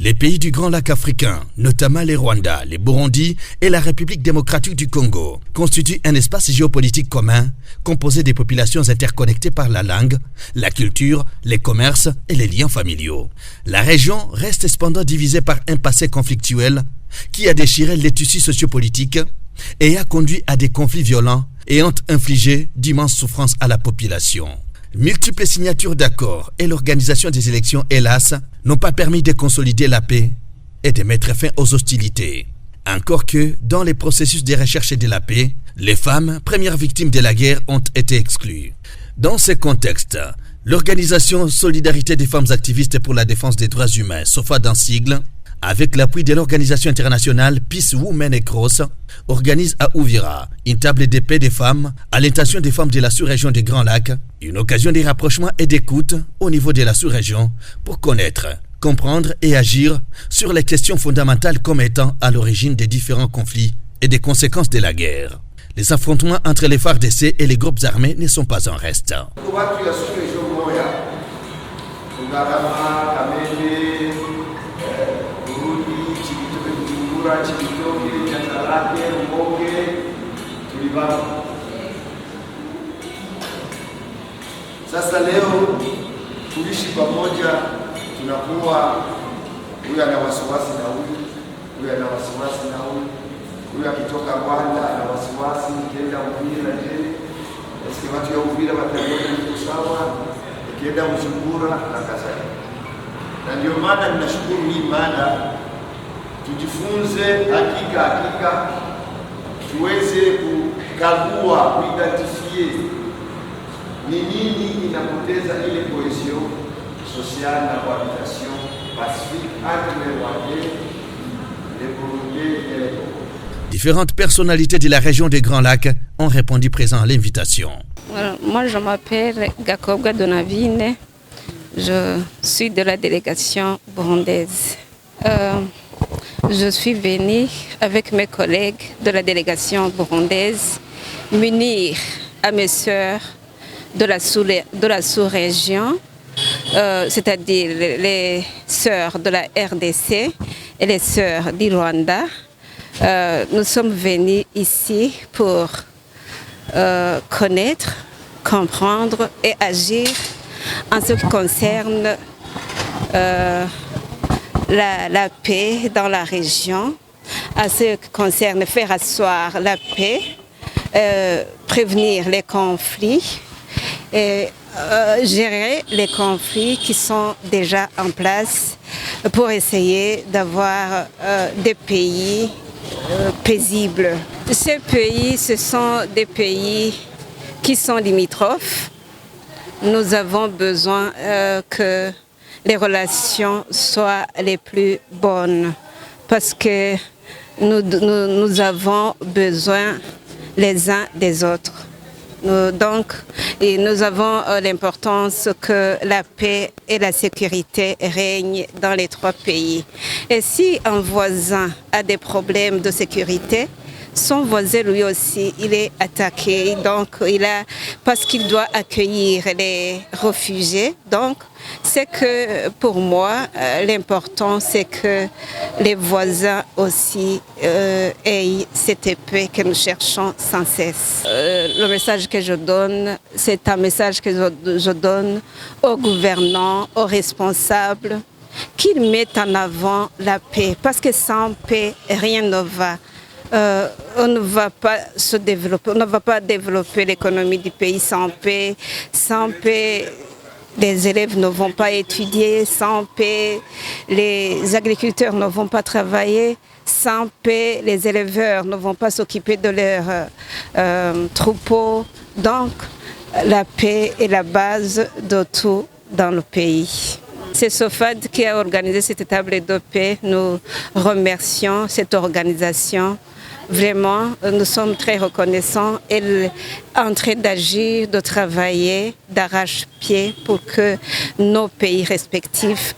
Les pays du Grand Lac africain, notamment les Rwanda, les Burundi et la République démocratique du Congo, constituent un espace géopolitique commun composé des populations interconnectées par la langue, la culture, les commerces et les liens familiaux. La région reste cependant divisée par un passé conflictuel qui a déchiré les tissus sociopolitiques et a conduit à des conflits violents ayant infligé d'immenses souffrances à la population. Multiples signatures d'accords et l'organisation des élections, hélas, n'ont pas permis de consolider la paix et de mettre fin aux hostilités. Encore que, dans les processus de recherche de la paix, les femmes, premières victimes de la guerre, ont été exclues. Dans ce contexte, l'organisation Solidarité des femmes activistes pour la défense des droits humains, SOFAD en sigle, avec l'appui de l'organisation internationale Peace Women et Cross, organise à Uvira une table de paix des femmes à l'intention des femmes de la sous-région des Grands Lacs, une occasion de rapprochement et d'écoute au niveau de la sous-région pour connaître, comprendre et agir sur les questions fondamentales comme étant à l'origine des différents conflits et des conséquences de la guerre. Les affrontements entre les FARDC et les groupes armés ne sont pas en reste. Sasa leo kuishi pamoja, tunakuwa huyu ana wasiwasi na huyu ana wasiwasi na huyu akitoka Rwanda ana wasiwasi kienda Uvira, je, eske watu ya Uvira wataona ni sawa, kienda Bujumbura na kadhalika. Na ndio maana ninashukuru hii mada, tujifunze hakika tuweze kukagua, kuidentifie ni nini inapoteza ile cohesion sociale na cohabitation pacifique entre les Rwandais, les Burundais et les Congolais. Différentes personnalités de la région des Grands Lacs ont répondu présent à l'invitation. Moi, je m'appelle Gakobwa Donavine. Je suis de la délégation burundaise. Je suis venue avec mes collègues de la délégation burundaise m'unir à mes sœurs de la sous-région, c'est-à-dire les sœurs de la RDC et les sœurs du Rwanda. Nous sommes venus ici pour connaître, comprendre et agir en ce qui concerne la paix dans la région, en ce qui concerne faire asseoir la paix, prévenir les conflits et gérer les conflits qui sont déjà en place pour essayer d'avoir des pays paisibles. Ces pays, ce sont des pays qui sont limitrophes. Nous avons besoin que les relations soient les plus bonnes parce que nous avons besoin les uns des autres. Nous avons l'importance que la paix et la sécurité règnent dans les trois pays. Et si un voisin a des problèmes de sécurité, son voisin lui aussi, il est attaqué, donc parce qu'il doit accueillir les réfugiés. Donc, c'est que pour moi, l'important, c'est que les voisins aussi aient cette paix que nous cherchons sans cesse. Le message que je donne, c'est un message que je donne aux gouvernants, aux responsables, qu'ils mettent en avant la paix, parce que sans paix, rien ne va. On ne va pas se développer, on ne va pas développer l'économie du pays sans paix. Sans paix, les élèves ne vont pas étudier. Sans paix, les agriculteurs ne vont pas travailler. Sans paix, les éleveurs ne vont pas s'occuper de leurs troupeaux. Donc, la paix est la base de tout dans le pays. C'est SOFAD qui a organisé cette table de paix. Nous remercions cette organisation. Vraiment, nous sommes très reconnaissants. Elle est en train d'agir, de travailler d'arrache-pied pour que nos pays respectifs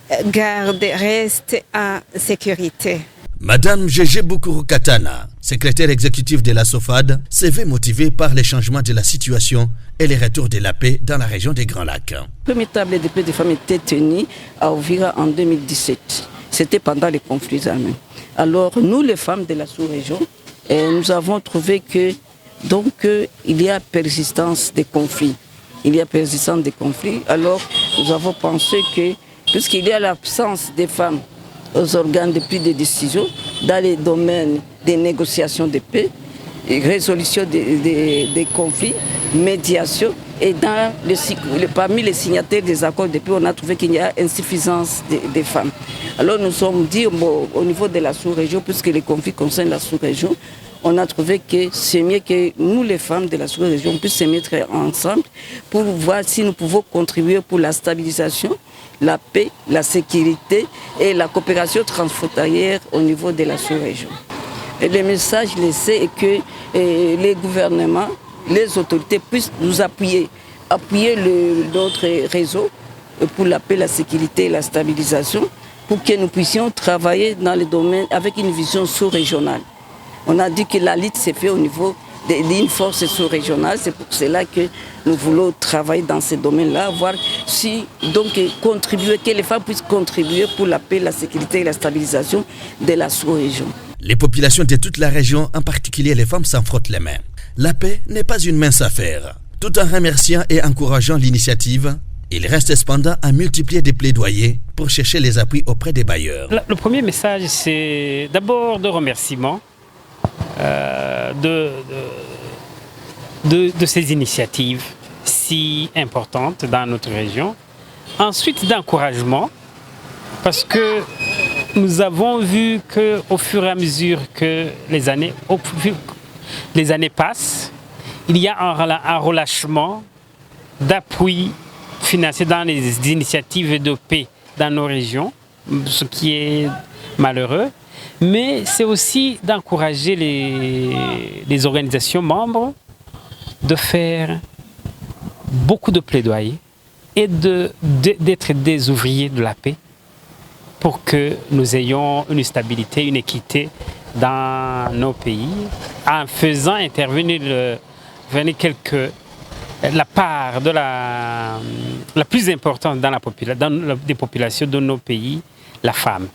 restent en sécurité. Madame Gégé Bukuru Katana, secrétaire exécutif de la SOFAD, se veut motivé par les changements de la situation et les retours de la paix dans la région des Grands Lacs. La première table de paix des femmes était tenue à Uvira en 2017. C'était pendant les conflits armés. Alors, nous, les femmes de la sous-région, nous avons trouvé que il y a persistance des conflits. Alors, nous avons pensé que, puisqu'il y a l'absence des femmes aux organes de prise de décision dans les domaines des négociations de paix, résolution des conflits, médiation, et parmi les signataires des accords de paix, on a trouvé qu'il y a insuffisance des femmes. Alors nous sommes dit au niveau de la sous-région, puisque les conflits concernent la sous-région, on a trouvé que c'est mieux que nous, les femmes de la sous-région, puissions se mettre ensemble pour voir si nous pouvons contribuer pour la stabilisation, la paix, la sécurité et la coopération transfrontalière au niveau de la sous-région. Et le message laissé est que les gouvernements, les autorités puissent nous appuyer notre réseau pour la paix, la sécurité et la stabilisation, pour que nous puissions travailler dans les domaines avec une vision sous-régionale. On a dit que la lutte s'est faite au niveau d'une force sous-régionale, c'est pour cela que nous voulons travailler dans ces domaines-là, voir si, que les femmes puissent contribuer pour la paix, la sécurité et la stabilisation de la sous-région. Les populations de toute la région, en particulier les femmes, s'en frottent les mains. La paix n'est pas une mince affaire. Tout en remerciant et encourageant l'initiative, il reste cependant à multiplier des plaidoyers pour chercher les appuis auprès des bailleurs. Le premier message, c'est d'abord de remerciement de ces initiatives si importantes dans notre région. Ensuite, d'encouragement, parce que nous avons vu qu'au fur et à mesure que les années passent, il y a un relâchement d'appui financier dans les initiatives de paix dans nos régions, ce qui est malheureux. Mais c'est aussi d'encourager les organisations membres de faire beaucoup de plaidoyer et d'être des ouvriers de la paix pour que nous ayons une stabilité, une équité dans nos pays, en faisant intervenir la part la plus importante dans des populations de nos pays, la femme.